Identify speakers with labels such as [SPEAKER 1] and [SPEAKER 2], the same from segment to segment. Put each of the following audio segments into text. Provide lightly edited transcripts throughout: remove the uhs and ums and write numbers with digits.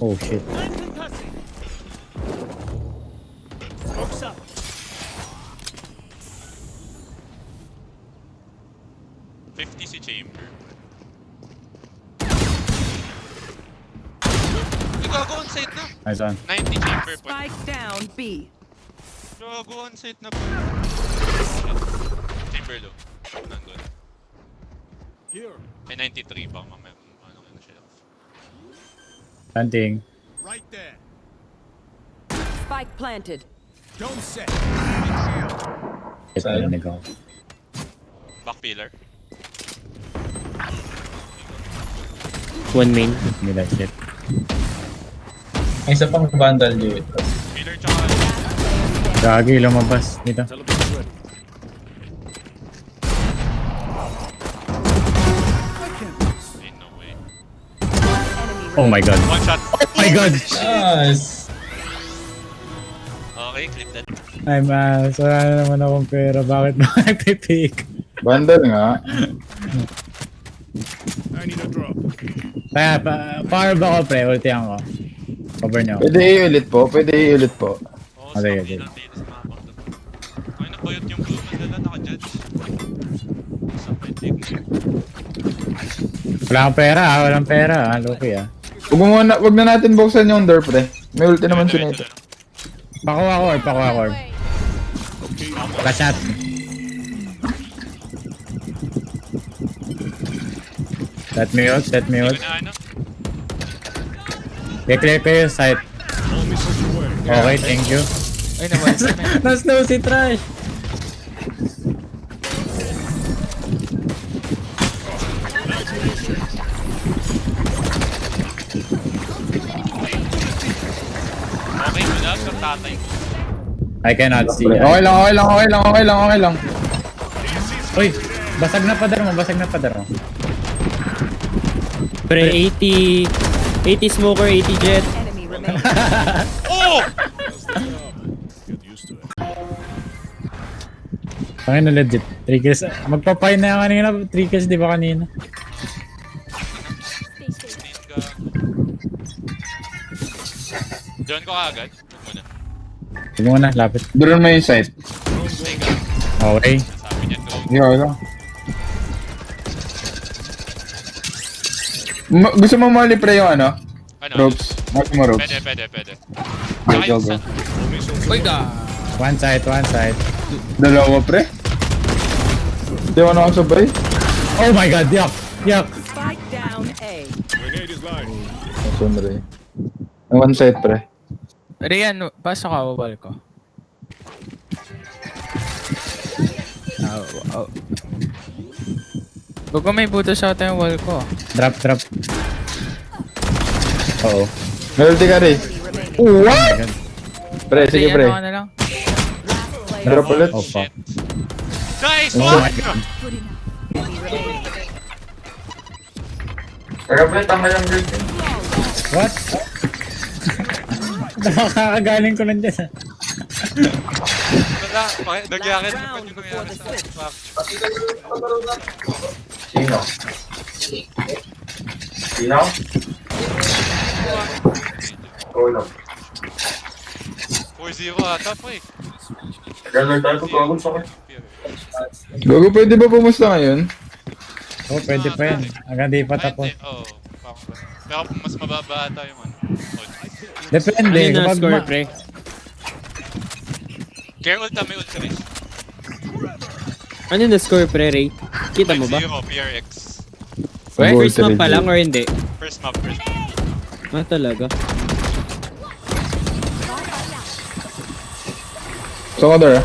[SPEAKER 1] Oh shit.
[SPEAKER 2] Smoke's up.
[SPEAKER 3] Si Chamber. Gago on site na.
[SPEAKER 1] Nice one.
[SPEAKER 3] 90 Chamber po.
[SPEAKER 4] Spike down B.
[SPEAKER 3] Gago on site na po. Chamber low. Nandun.
[SPEAKER 2] Here.
[SPEAKER 3] May 93 pa mamaya. Ano siya.
[SPEAKER 1] Hunting.
[SPEAKER 2] Right there.
[SPEAKER 4] Spike planted.
[SPEAKER 2] Don't set.
[SPEAKER 1] Ito na narinig ako.
[SPEAKER 3] Back pillar.
[SPEAKER 5] One main.
[SPEAKER 1] Nila shit.
[SPEAKER 6] May isa pang vandal dito.
[SPEAKER 3] Pillar tsaka...
[SPEAKER 1] Gagi, lumabas dito.
[SPEAKER 2] Teleport's ready.
[SPEAKER 3] Ain't no way.
[SPEAKER 1] Oh my god.
[SPEAKER 3] One shot.
[SPEAKER 1] Oh my god!
[SPEAKER 6] Nice!
[SPEAKER 3] Okay, clip that.
[SPEAKER 1] Ay mas, wala na naman akong pera. Bakit ba nagpipick?
[SPEAKER 6] Vandal nga.
[SPEAKER 2] I need a drop.
[SPEAKER 1] Kaya, power ba ko pre? Ultihan ko. Cover nyo.
[SPEAKER 6] Pwede i-ulit po, pwede i-ulit po.
[SPEAKER 3] Oo,
[SPEAKER 1] Okay,
[SPEAKER 3] sa
[SPEAKER 1] okay.
[SPEAKER 3] ilang dito sa mga bang doon. Ay, nabayot yung blue man dala, naka-judge. Sa may take.
[SPEAKER 1] Wala akong pera ah, walang pera ah. Lucky ah.
[SPEAKER 6] Wag na natin buksan yung door, pre. May ulti naman siya nito.
[SPEAKER 1] Pakuha ko or pakuha ko. Kasat. Set me out, set me out.
[SPEAKER 3] Hindi ko na ano.
[SPEAKER 1] I-clear ko yung site.
[SPEAKER 2] All missiles away.
[SPEAKER 1] Okay, thank you.
[SPEAKER 5] Ay, naman.
[SPEAKER 1] Na-snow si Trash.
[SPEAKER 3] Okay, wala. Sa tatay ko.
[SPEAKER 1] I cannot see.
[SPEAKER 6] Okay lang, okay lang, okay lang, okay lang, okay lang.
[SPEAKER 1] Uy, basag na padar mo, basag na padar mo.
[SPEAKER 5] Pre, 80... 80 smoker, 80 jet.
[SPEAKER 4] Enemy remaining.
[SPEAKER 3] Oh!
[SPEAKER 2] Get used to it.
[SPEAKER 1] Pangin na legit. 3 kills. Magpapay na yan kanina. 3 kills di ba kanina?
[SPEAKER 3] Sneak ka. Join ko agad. Muna.
[SPEAKER 1] Huwag muna, lapit.
[SPEAKER 6] Drone mo yung site.
[SPEAKER 3] Stay ka.
[SPEAKER 1] Okay.
[SPEAKER 3] Sabi niya drone.
[SPEAKER 6] Hindi, okay lang. Gusto mo mali pre yung ano?
[SPEAKER 3] Ano?
[SPEAKER 6] Ropes. Mark mo ropes.
[SPEAKER 3] Pwede.
[SPEAKER 6] Okay, go, go.
[SPEAKER 5] Uy, ga.
[SPEAKER 1] One side, one side.
[SPEAKER 6] Dalawa pre. Di ako nakasabay.
[SPEAKER 1] Oh my god, yuck! Yuck!
[SPEAKER 4] Spike down A.
[SPEAKER 2] Grenade is live.
[SPEAKER 6] Sunray. One side pre.
[SPEAKER 5] Rian, pasok ka, wabal ko. Oh. Bago may buto sa atin yung wall ko.
[SPEAKER 1] Drop, drop. Oo.
[SPEAKER 6] May ulti ka rin. What? Pre, sige pre.
[SPEAKER 5] Ano ka na lang?
[SPEAKER 6] Drop ulit.
[SPEAKER 1] Oh fuck.
[SPEAKER 3] Nice
[SPEAKER 1] Oh
[SPEAKER 3] one!
[SPEAKER 1] my god.
[SPEAKER 6] Kaya pre, tama yung girl.
[SPEAKER 1] What? Nakakagaling ko lang dyan.
[SPEAKER 3] Wala. Nagyakit ko pa yung nangyari sa back.
[SPEAKER 6] Sino? Sino? Oo lang.
[SPEAKER 3] 4-0 ata po eh.
[SPEAKER 6] Gano'n tayo ko pagod sa akin. Gago, pwede ba pumusta ngayon?
[SPEAKER 1] Oh, pwede pa yan. Hanggang di pa tapos.
[SPEAKER 3] Oo. Pero mas mababa ata yung ano.
[SPEAKER 1] Depende.
[SPEAKER 5] Ano na
[SPEAKER 1] Kapag
[SPEAKER 5] score,
[SPEAKER 1] ma-
[SPEAKER 5] pre?
[SPEAKER 3] Kaya ulta may ulta rin.
[SPEAKER 5] Ano na score, pre, Ray? Kita mo ba?
[SPEAKER 3] 5-0 PRX.
[SPEAKER 5] First map pa lang or hindi?
[SPEAKER 3] First map.
[SPEAKER 5] Ah, talaga?
[SPEAKER 6] So, other ah.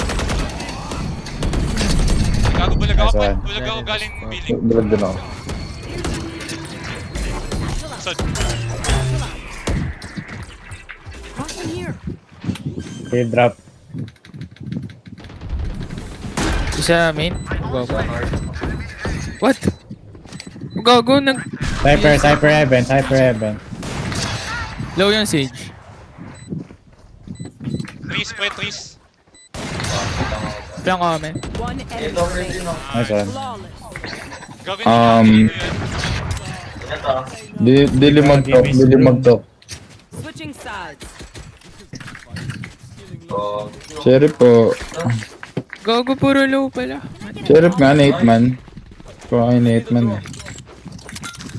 [SPEAKER 3] Gago bulag ako
[SPEAKER 1] Nice
[SPEAKER 3] pa.
[SPEAKER 1] one.
[SPEAKER 3] Bulag ako galing billing.
[SPEAKER 6] Drag din ako.
[SPEAKER 3] Sod.
[SPEAKER 1] Okay, drop.
[SPEAKER 5] Isa main? Go. What? Gago,
[SPEAKER 1] Cypher heaven, cypher heaven.
[SPEAKER 5] low yung siege.
[SPEAKER 3] Trees, pre, trees.
[SPEAKER 5] Lang kami.
[SPEAKER 4] One enemy remaining.
[SPEAKER 1] Nice one.
[SPEAKER 4] Flawless.
[SPEAKER 3] Gawin nyo
[SPEAKER 6] Dilimag to, dilimag to. Sheriff po.
[SPEAKER 5] Gago, puro low pala.
[SPEAKER 6] Sheriff nga, Nate man. Kung ay Nate man eh.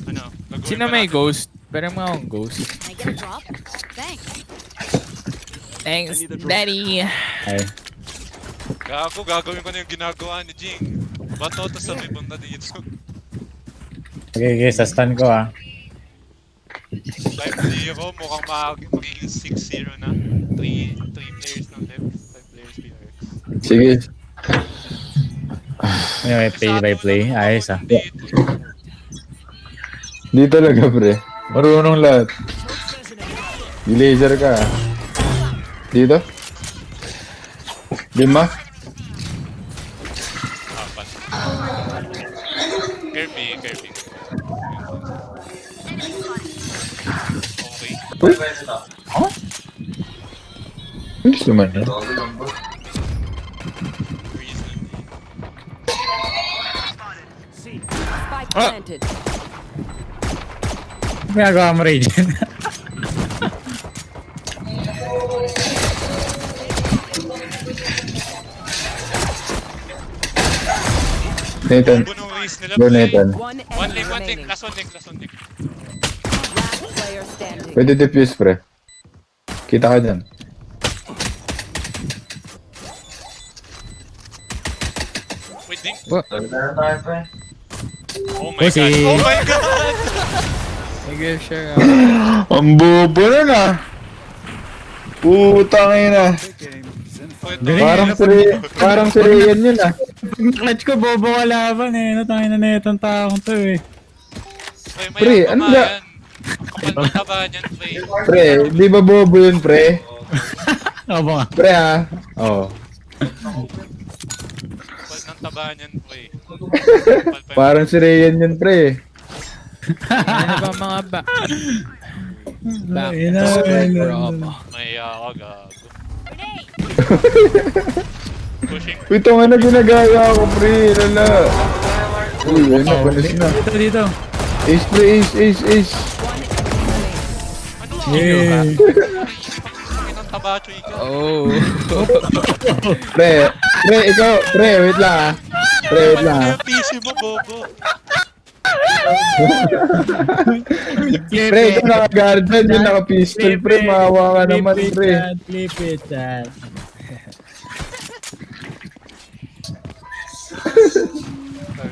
[SPEAKER 3] Ano? Gagawin
[SPEAKER 5] Sino
[SPEAKER 3] ba
[SPEAKER 5] may
[SPEAKER 3] natin?
[SPEAKER 5] ghost? Parang mga akong ghost.
[SPEAKER 7] I get a drop? Thanks.
[SPEAKER 5] Thanks, daddy.
[SPEAKER 1] Ay.
[SPEAKER 3] Gago, gagawin ko na yung ginagawa ni Jing. Bato, tapos sabi punta dito.
[SPEAKER 1] Okay, sa stun ko ah.
[SPEAKER 3] 5-0, mukhang magiging 6-0 na. 3 players ng left, 5 players PRX.
[SPEAKER 6] Sige.
[SPEAKER 1] Anyway, play by play. Ayos ah.
[SPEAKER 6] Di talaga, pre. Marunong lahat. Laser ka. Dito? Lima?
[SPEAKER 3] Apat. Kirby. Okay.
[SPEAKER 6] Uy? Huh? Alis naman eh.
[SPEAKER 3] Reason.
[SPEAKER 4] Spike planted.
[SPEAKER 1] Ginagawa mo rin dyan.
[SPEAKER 6] Nathan.
[SPEAKER 3] Bunong race nila.
[SPEAKER 6] Go, Nathan.
[SPEAKER 4] One
[SPEAKER 3] One
[SPEAKER 4] enemy
[SPEAKER 3] link,
[SPEAKER 4] remaining.
[SPEAKER 3] last one link.
[SPEAKER 4] Last player standing.
[SPEAKER 6] Pwede defuse, pre. Kita ka dyan.
[SPEAKER 3] Wait, link.
[SPEAKER 5] What?
[SPEAKER 3] Oh my
[SPEAKER 1] Pussy.
[SPEAKER 3] god. Oh my god!
[SPEAKER 5] Sige, sure.
[SPEAKER 6] Ang bobo na na. Putang ina.
[SPEAKER 3] Wait,
[SPEAKER 1] Galing.
[SPEAKER 6] Parang si Rian yun ah.
[SPEAKER 1] Clutch ko, bobo ka laban eh. Natangin na itong taong to eh.
[SPEAKER 6] Pre, ano ba?
[SPEAKER 3] Kapal ng taba niyan, pre.
[SPEAKER 6] Pre, di ba bobo yun, pre?
[SPEAKER 1] Abo nga.
[SPEAKER 6] Pre ha? Oo.
[SPEAKER 3] Kapal ng taba niyan, pre.
[SPEAKER 6] Parang si Rian yun, pre.
[SPEAKER 5] Ano ba mga ba? Back.
[SPEAKER 1] Ina.
[SPEAKER 3] May gago. Pushing.
[SPEAKER 6] Ito nga na ginagaya ako, pre. Lala. Uy, ano, panis na.
[SPEAKER 1] Dito.
[SPEAKER 6] Ace, pre, ace.
[SPEAKER 1] Yeah.
[SPEAKER 3] Ang taba, chuy ka.
[SPEAKER 5] Oh.
[SPEAKER 6] Pre, ikaw, pre, wait lang ah. Pre, wait lang ah.
[SPEAKER 3] Yung PC mo, bobo.
[SPEAKER 6] Pre, ikaw naka-guard dyan, yung naka-pistol, pre. Maawa ka naman, pre.
[SPEAKER 1] Flip it, dad.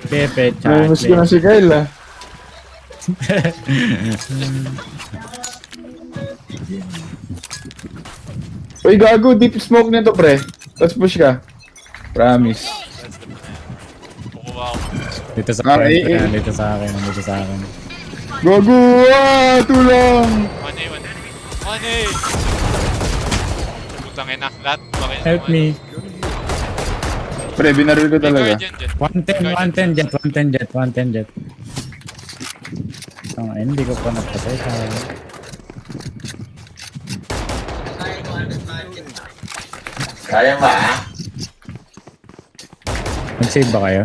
[SPEAKER 1] Flip it, dad.
[SPEAKER 6] Mas ko na si Kyle ah. Uy, gago, deep smoke nito, pre. Let's push ka. Promise.
[SPEAKER 3] Kukuha ako.
[SPEAKER 1] Dito sa
[SPEAKER 6] Ah,
[SPEAKER 1] akin.
[SPEAKER 6] eh.
[SPEAKER 1] Dito sa akin.
[SPEAKER 6] Gago, tulong!
[SPEAKER 3] Money! Putang ina, lahat. Bakit?
[SPEAKER 1] Help me.
[SPEAKER 6] Pre, binaril ko talaga.
[SPEAKER 1] 110 jet. Oh, hindi ko pa napatay.
[SPEAKER 6] Kaya ba?
[SPEAKER 1] Nag-save ba kayo?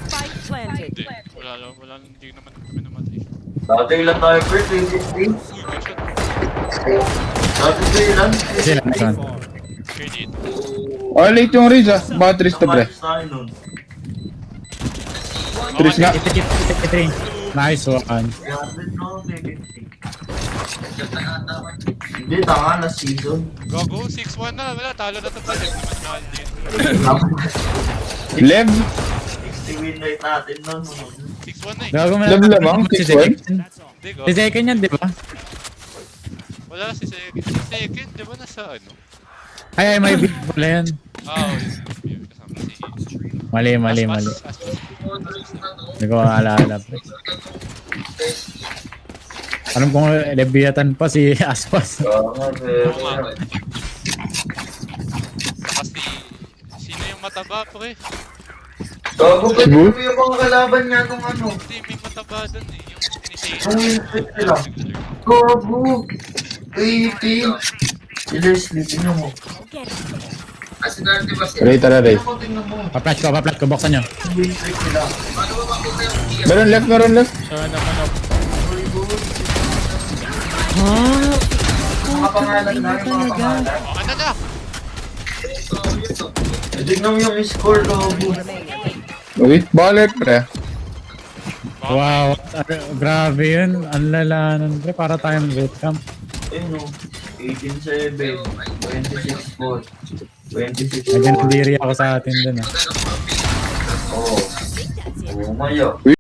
[SPEAKER 4] Spike planted.
[SPEAKER 3] Hindi. Wala, hindi naman kami namatay.
[SPEAKER 8] Dati ilan tayo per 23?
[SPEAKER 3] Uy, good shot.
[SPEAKER 8] Dati ba ilan?
[SPEAKER 1] Sila na yun.
[SPEAKER 3] Here dito.
[SPEAKER 6] Oh, late yung Riz ah. Batteries to, pre.
[SPEAKER 8] Kamatis tayo nun.
[SPEAKER 6] Tris nga.
[SPEAKER 1] Ito. Nice one.
[SPEAKER 8] Grabe, no, may 50. Hindi, tanga na season.
[SPEAKER 3] Gago, 6-1 na. Wala, talo na ito pa. Naman na din.
[SPEAKER 6] 11?
[SPEAKER 8] 60 win rate natin nun.
[SPEAKER 3] 6-1 na eh.
[SPEAKER 1] Gago mo
[SPEAKER 6] Alam mo lamang,
[SPEAKER 1] si
[SPEAKER 6] 6-1?
[SPEAKER 1] second.
[SPEAKER 3] Hindi,
[SPEAKER 1] Si
[SPEAKER 3] gago.
[SPEAKER 1] second yan, di ba?
[SPEAKER 3] Wala si second. Si second, di ba nasa ano?
[SPEAKER 1] Ay, may big pala yan.
[SPEAKER 3] Ah, yun. Kasama si...
[SPEAKER 1] Mali.
[SPEAKER 3] Aspas.
[SPEAKER 1] Hindi ko maalala. Alam kong Leviathan pa si Aspas.
[SPEAKER 8] Oo nga,
[SPEAKER 3] Oo nga. Kasi... Sino yung mataba, pre?
[SPEAKER 8] Gago, ba't
[SPEAKER 6] Cebu?
[SPEAKER 8] ito yung mga kalaban niya nung ano?
[SPEAKER 3] Hindi, may mataba dun eh. Yung
[SPEAKER 8] Yung
[SPEAKER 3] initiation.
[SPEAKER 8] win rate nila. Gago! 80! Si Leslie, tingnan mo.
[SPEAKER 6] Ray, tara, Ray.
[SPEAKER 8] Tingnan mo.
[SPEAKER 1] Pa-flash ko, buksan nyo.
[SPEAKER 8] Yung win rate nila.
[SPEAKER 6] Meron left.
[SPEAKER 5] Sana naman ako.
[SPEAKER 8] Mga pangalan na, yung mga pangalan.
[SPEAKER 3] Oh, ano na?
[SPEAKER 8] Tignan mo yung score, Robo.
[SPEAKER 6] Uy, balik, pre.
[SPEAKER 1] Wow, grabe yun. Ang lalanan, pre. Para tayong bootcamp.
[SPEAKER 8] Ayun o. 18-7. 26-4. 26-4.
[SPEAKER 1] Nagandiri ako sa atin dun ah.
[SPEAKER 8] Oo. Oo, mayo.